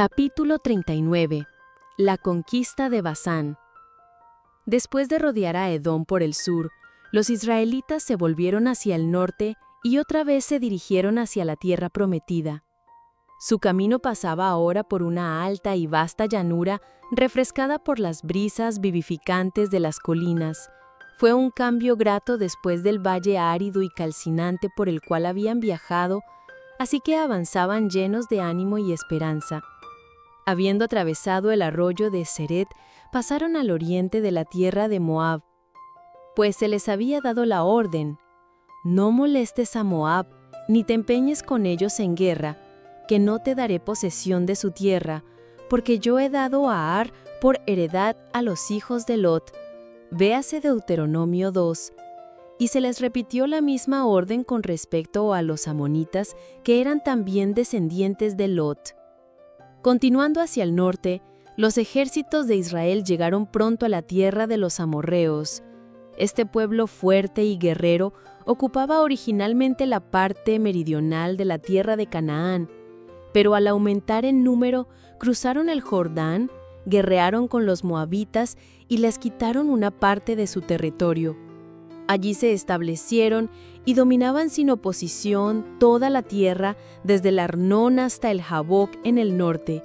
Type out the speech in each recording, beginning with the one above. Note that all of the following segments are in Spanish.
Capítulo 39. La conquista de Basán. Después de rodear a Edom por el sur, los israelitas se volvieron hacia el norte y otra vez se dirigieron hacia la tierra prometida. Su camino pasaba ahora por una alta y vasta llanura refrescada por las brisas vivificantes de las colinas. Fue un cambio grato después del valle árido y calcinante por el cual habían viajado, así que avanzaban llenos de ánimo y esperanza. Habiendo atravesado el arroyo de Seret, pasaron al oriente de la tierra de Moab, pues se les había dado la orden: no molestes a Moab, ni te empeñes con ellos en guerra, que no te daré posesión de su tierra, porque yo he dado a Ar por heredad a los hijos de Lot. Véase Deuteronomio 2. Y se les repitió la misma orden con respecto a los amonitas, que eran también descendientes de Lot. Continuando hacia el norte, los ejércitos de Israel llegaron pronto a la tierra de los amorreos. Este pueblo fuerte y guerrero ocupaba originalmente la parte meridional de la tierra de Canaán, pero al aumentar en número, cruzaron el Jordán, guerrearon con los moabitas y les quitaron una parte de su territorio. Allí se establecieron y dominaban sin oposición toda la tierra, desde el Arnón hasta el Jaboc en el norte.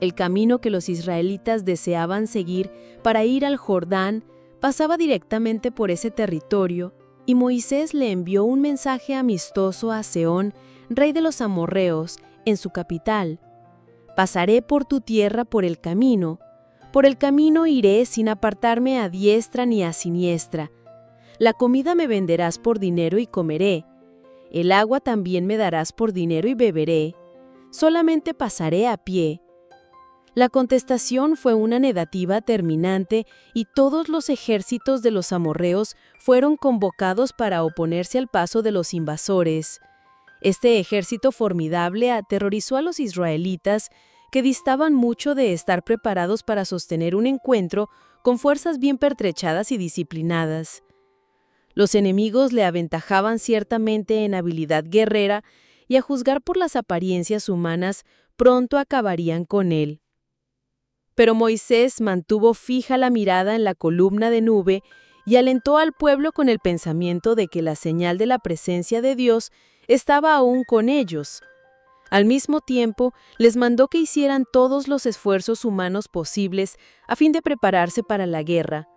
El camino que los israelitas deseaban seguir para ir al Jordán pasaba directamente por ese territorio, y Moisés le envió un mensaje amistoso a Sehón, rey de los amorreos, en su capital: «Pasaré por tu tierra por el camino iré sin apartarme a diestra ni a siniestra. La comida me venderás por dinero y comeré. El agua también me darás por dinero y beberé. Solamente pasaré a pie». La contestación fue una negativa terminante y todos los ejércitos de los amorreos fueron convocados para oponerse al paso de los invasores. Este ejército formidable aterrorizó a los israelitas, que distaban mucho de estar preparados para sostener un encuentro con fuerzas bien pertrechadas y disciplinadas. Los enemigos le aventajaban ciertamente en habilidad guerrera y, a juzgar por las apariencias humanas, pronto acabarían con él. Pero Moisés mantuvo fija la mirada en la columna de nube y alentó al pueblo con el pensamiento de que la señal de la presencia de Dios estaba aún con ellos. Al mismo tiempo, les mandó que hicieran todos los esfuerzos humanos posibles a fin de prepararse para la guerra.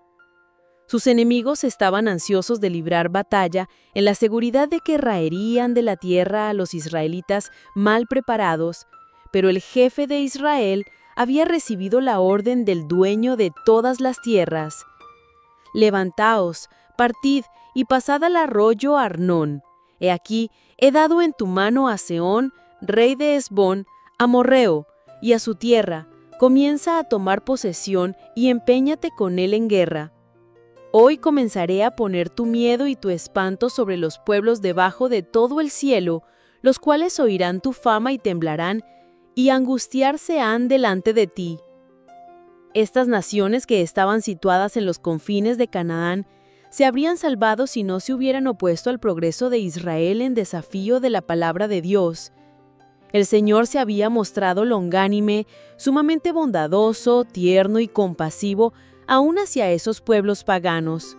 Sus enemigos estaban ansiosos de librar batalla en la seguridad de que raerían de la tierra a los israelitas mal preparados, pero el jefe de Israel había recibido la orden del dueño de todas las tierras: «Levantaos, partid y pasad al arroyo Arnón. He aquí, he dado en tu mano a Sehón, rey de Hesbón, amorreo, y a su tierra. Comienza a tomar posesión y empeñate con él en guerra. Hoy comenzaré a poner tu miedo y tu espanto sobre los pueblos debajo de todo el cielo, los cuales oirán tu fama y temblarán, y angustiarse han delante de ti». Estas naciones, que estaban situadas en los confines de Canaán, se habrían salvado si no se hubieran opuesto al progreso de Israel en desafío de la palabra de Dios. El Señor se había mostrado longánime, sumamente bondadoso, tierno y compasivo, aún hacia esos pueblos paganos.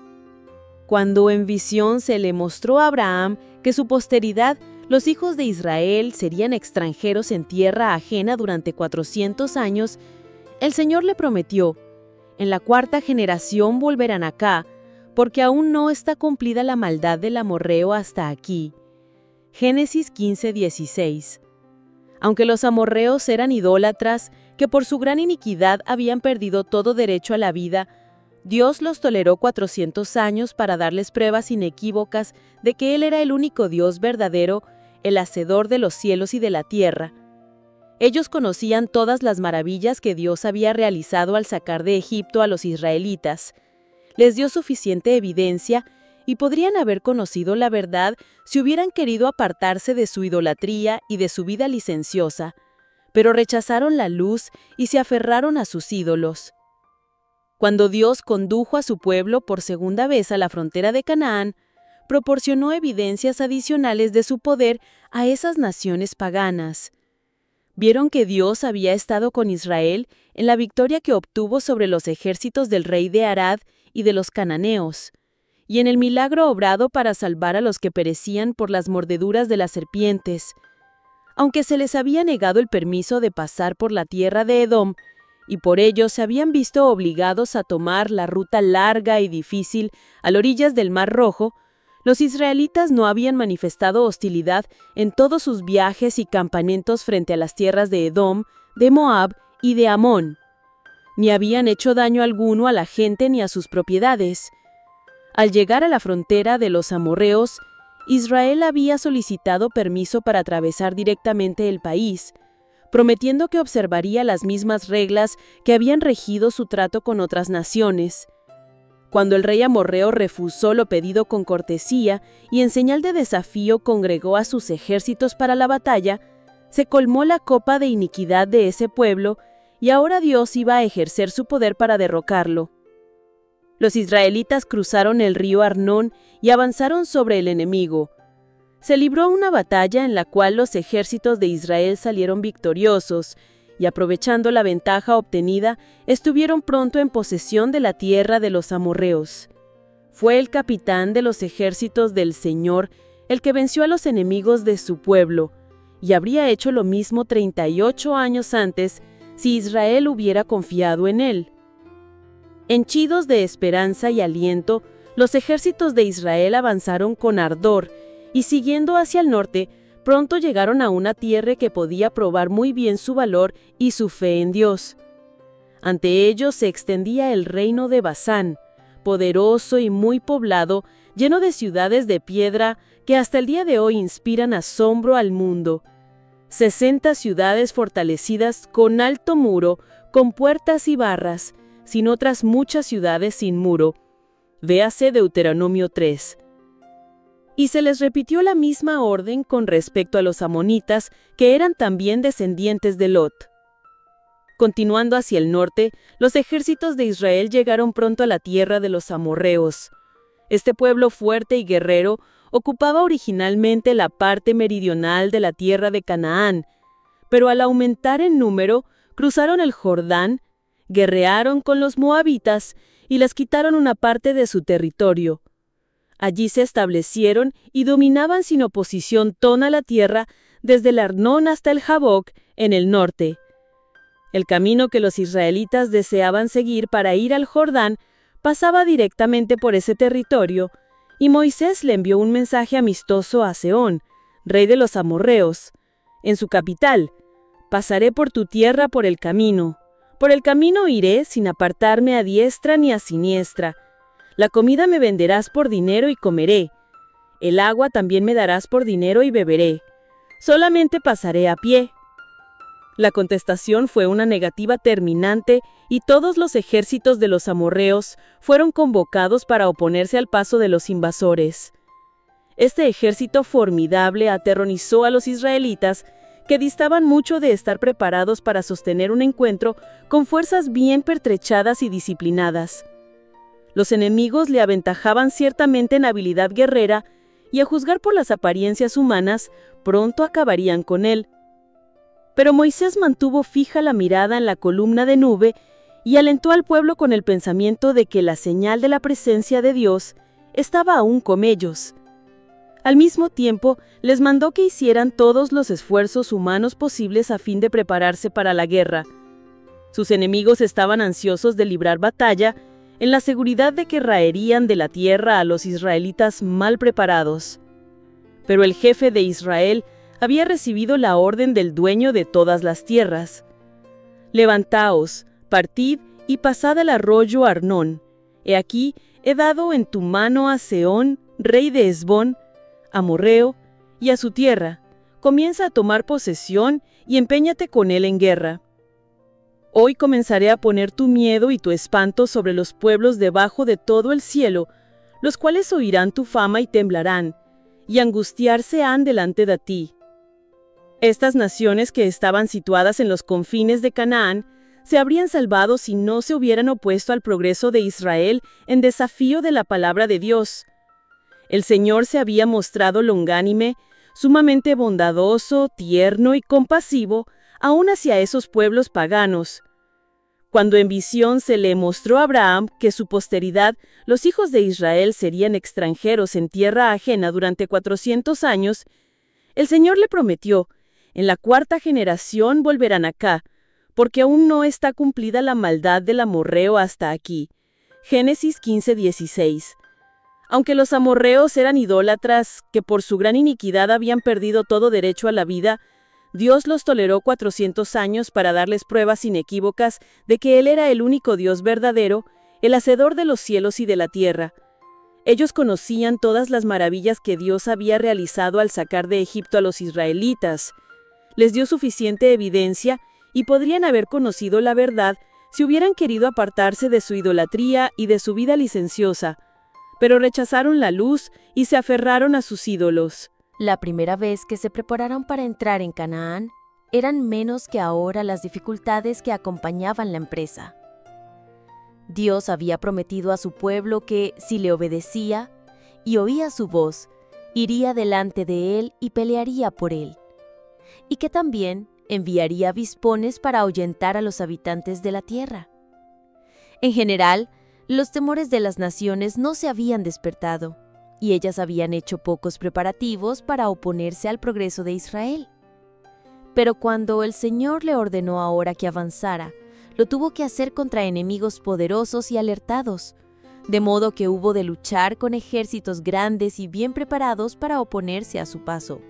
Cuando en visión se le mostró a Abraham que su posteridad, los hijos de Israel, serían extranjeros en tierra ajena durante 400 años, el Señor le prometió: «En la 4ª generación volverán acá, porque aún no está cumplida la maldad del amorreo hasta aquí». Génesis 15:16. Aunque los amorreos eran idólatras, que por su gran iniquidad habían perdido todo derecho a la vida, Dios los toleró 400 años para darles pruebas inequívocas de que Él era el único Dios verdadero, el hacedor de los cielos y de la tierra. Ellos conocían todas las maravillas que Dios había realizado al sacar de Egipto a los israelitas. Les dio suficiente evidencia y podrían haber conocido la verdad si hubieran querido apartarse de su idolatría y de su vida licenciosa, pero rechazaron la luz y se aferraron a sus ídolos. Cuando Dios condujo a su pueblo por segunda vez a la frontera de Canaán, proporcionó evidencias adicionales de su poder a esas naciones paganas. Vieron que Dios había estado con Israel en la victoria que obtuvo sobre los ejércitos del rey de Arad y de los cananeos, y en el milagro obrado para salvar a los que perecían por las mordeduras de las serpientes. Aunque se les había negado el permiso de pasar por la tierra de Edom, y por ello se habían visto obligados a tomar la ruta larga y difícil a orillas del Mar Rojo, los israelitas no habían manifestado hostilidad en todos sus viajes y campamentos frente a las tierras de Edom, de Moab y de Amón. Ni habían hecho daño alguno a la gente ni a sus propiedades. Al llegar a la frontera de los amorreos, Israel había solicitado permiso para atravesar directamente el país, prometiendo que observaría las mismas reglas que habían regido su trato con otras naciones. Cuando el rey amorreo refusó lo pedido con cortesía y en señal de desafío congregó a sus ejércitos para la batalla, se colmó la copa de iniquidad de ese pueblo y ahora Dios iba a ejercer su poder para derrocarlo. Los israelitas cruzaron el río Arnón y avanzaron sobre el enemigo. Se libró una batalla en la cual los ejércitos de Israel salieron victoriosos, y aprovechando la ventaja obtenida, estuvieron pronto en posesión de la tierra de los amorreos. Fue el capitán de los ejércitos del Señor el que venció a los enemigos de su pueblo, y habría hecho lo mismo 38 años antes si Israel hubiera confiado en él. Henchidos de esperanza y aliento, los ejércitos de Israel avanzaron con ardor, y siguiendo hacia el norte, pronto llegaron a una tierra que podía probar muy bien su valor y su fe en Dios. Ante ellos se extendía el reino de Basán, poderoso y muy poblado, lleno de ciudades de piedra que hasta el día de hoy inspiran asombro al mundo. 60 ciudades fortalecidas con alto muro, con puertas y barras, sin otras muchas ciudades sin muro. Véase Deuteronomio 3. Y se les repitió la misma orden con respecto a los amonitas, que eran también descendientes de Lot. Continuando hacia el norte, los ejércitos de Israel llegaron pronto a la tierra de los amorreos. Este pueblo fuerte y guerrero ocupaba originalmente la parte meridional de la tierra de Canaán, pero al aumentar en número, cruzaron el Jordán, guerrearon con los moabitas y les quitaron una parte de su territorio. Allí se establecieron y dominaban sin oposición toda la tierra, desde el Arnón hasta el Jaboc, en el norte. El camino que los israelitas deseaban seguir para ir al Jordán pasaba directamente por ese territorio, y Moisés le envió un mensaje amistoso a Sehón, rey de los amorreos, en su capital: «Pasaré por tu tierra por el camino iré sin apartarme a diestra ni a siniestra. La comida me venderás por dinero y comeré. El agua también me darás por dinero y beberé. Solamente pasaré a pie». La contestación fue una negativa terminante y todos los ejércitos de los amorreos fueron convocados para oponerse al paso de los invasores. Este ejército formidable aterrorizó a los israelitas, que distaban mucho de estar preparados para sostener un encuentro con fuerzas bien pertrechadas y disciplinadas. Los enemigos le aventajaban ciertamente en habilidad guerrera, y a juzgar por las apariencias humanas, pronto acabarían con él. Pero Moisés mantuvo fija la mirada en la columna de nube y alentó al pueblo con el pensamiento de que la señal de la presencia de Dios estaba aún con ellos. Al mismo tiempo, les mandó que hicieran todos los esfuerzos humanos posibles a fin de prepararse para la guerra. Sus enemigos estaban ansiosos de librar batalla, en la seguridad de que raerían de la tierra a los israelitas mal preparados. Pero el jefe de Israel había recibido la orden del dueño de todas las tierras: «Levantaos, partid y pasad el arroyo Arnón. He aquí, he dado en tu mano a Sehón, rey de Hesbón, amorreo, y a su tierra. Comienza a tomar posesión y empeñate con él en guerra. Hoy comenzaré a poner tu miedo y tu espanto sobre los pueblos debajo de todo el cielo, los cuales oirán tu fama y temblarán, y angustiarse han delante de ti». Estas naciones, que estaban situadas en los confines de Canaán, se habrían salvado si no se hubieran opuesto al progreso de Israel en desafío de la palabra de Dios. El Señor se había mostrado longánime, sumamente bondadoso, tierno y compasivo, aún hacia esos pueblos paganos. Cuando en visión se le mostró a Abraham que su posteridad, los hijos de Israel, serían extranjeros en tierra ajena durante 400 años, el Señor le prometió: en la cuarta generación volverán acá, porque aún no está cumplida la maldad del amorreo hasta aquí. Génesis 15:16. Aunque los amorreos eran idólatras, que por su gran iniquidad habían perdido todo derecho a la vida, Dios los toleró 400 años para darles pruebas inequívocas de que Él era el único Dios verdadero, el hacedor de los cielos y de la tierra. Ellos conocían todas las maravillas que Dios había realizado al sacar de Egipto a los israelitas. Les dio suficiente evidencia y podrían haber conocido la verdad si hubieran querido apartarse de su idolatría y de su vida licenciosa, pero rechazaron la luz y se aferraron a sus ídolos. La primera vez que se prepararon para entrar en Canaán, eran menos que ahora las dificultades que acompañaban la empresa. Dios había prometido a su pueblo que, si le obedecía y oía su voz, iría delante de él y pelearía por él, y que también enviaría avispones para ahuyentar a los habitantes de la tierra. En general, los temores de las naciones no se habían despertado, y ellas habían hecho pocos preparativos para oponerse al progreso de Israel. Pero cuando el Señor le ordenó ahora que avanzara, lo tuvo que hacer contra enemigos poderosos y alertados, de modo que hubo de luchar con ejércitos grandes y bien preparados para oponerse a su paso.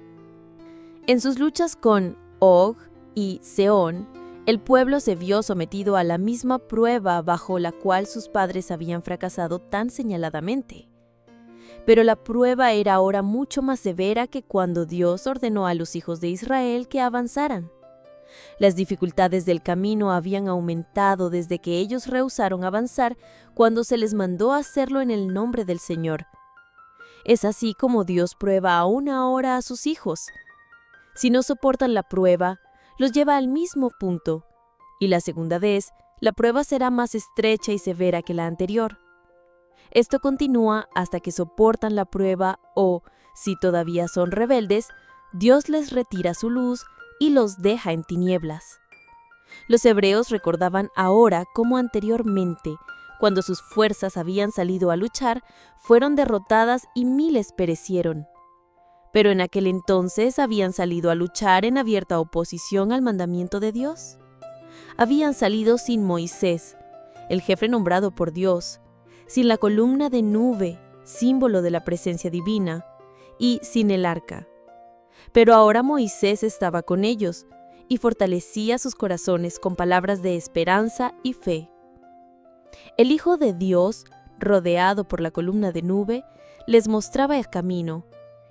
En sus luchas con Og y Sehón, el pueblo se vio sometido a la misma prueba bajo la cual sus padres habían fracasado tan señaladamente. Pero la prueba era ahora mucho más severa que cuando Dios ordenó a los hijos de Israel que avanzaran. Las dificultades del camino habían aumentado desde que ellos rehusaron avanzar cuando se les mandó hacerlo en el nombre del Señor. Es así como Dios prueba aún ahora a sus hijos. Si no soportan la prueba, los lleva al mismo punto, y la segunda vez, la prueba será más estrecha y severa que la anterior. Esto continúa hasta que soportan la prueba o, si todavía son rebeldes, Dios les retira su luz y los deja en tinieblas. Los hebreos recordaban ahora cómo anteriormente, cuando sus fuerzas habían salido a luchar, fueron derrotadas y miles perecieron. Pero en aquel entonces habían salido a luchar en abierta oposición al mandamiento de Dios. Habían salido sin Moisés, el jefe nombrado por Dios, sin la columna de nube, símbolo de la presencia divina, y sin el arca. Pero ahora Moisés estaba con ellos y fortalecía sus corazones con palabras de esperanza y fe. El Hijo de Dios, rodeado por la columna de nube, les mostraba el camino,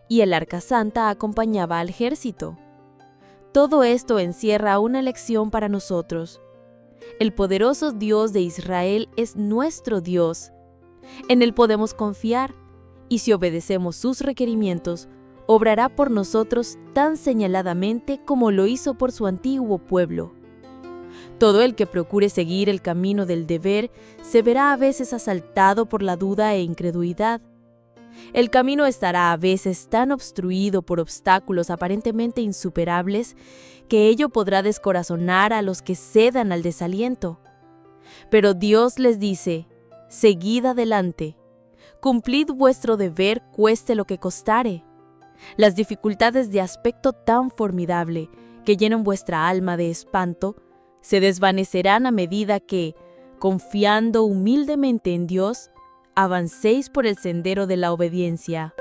y el arca santa acompañaba al ejército. Todo esto encierra una lección para nosotros. El poderoso Dios de Israel es nuestro Dios. En Él podemos confiar, y si obedecemos sus requerimientos, obrará por nosotros tan señaladamente como lo hizo por su antiguo pueblo. Todo el que procure seguir el camino del deber se verá a veces asaltado por la duda e incredulidad. El camino estará a veces tan obstruido por obstáculos aparentemente insuperables que ello podrá descorazonar a los que cedan al desaliento. Pero Dios les dice: seguid adelante, cumplid vuestro deber cueste lo que costare. Las dificultades de aspecto tan formidable que llenan vuestra alma de espanto se desvanecerán a medida que, confiando humildemente en Dios, avancéis por el sendero de la obediencia.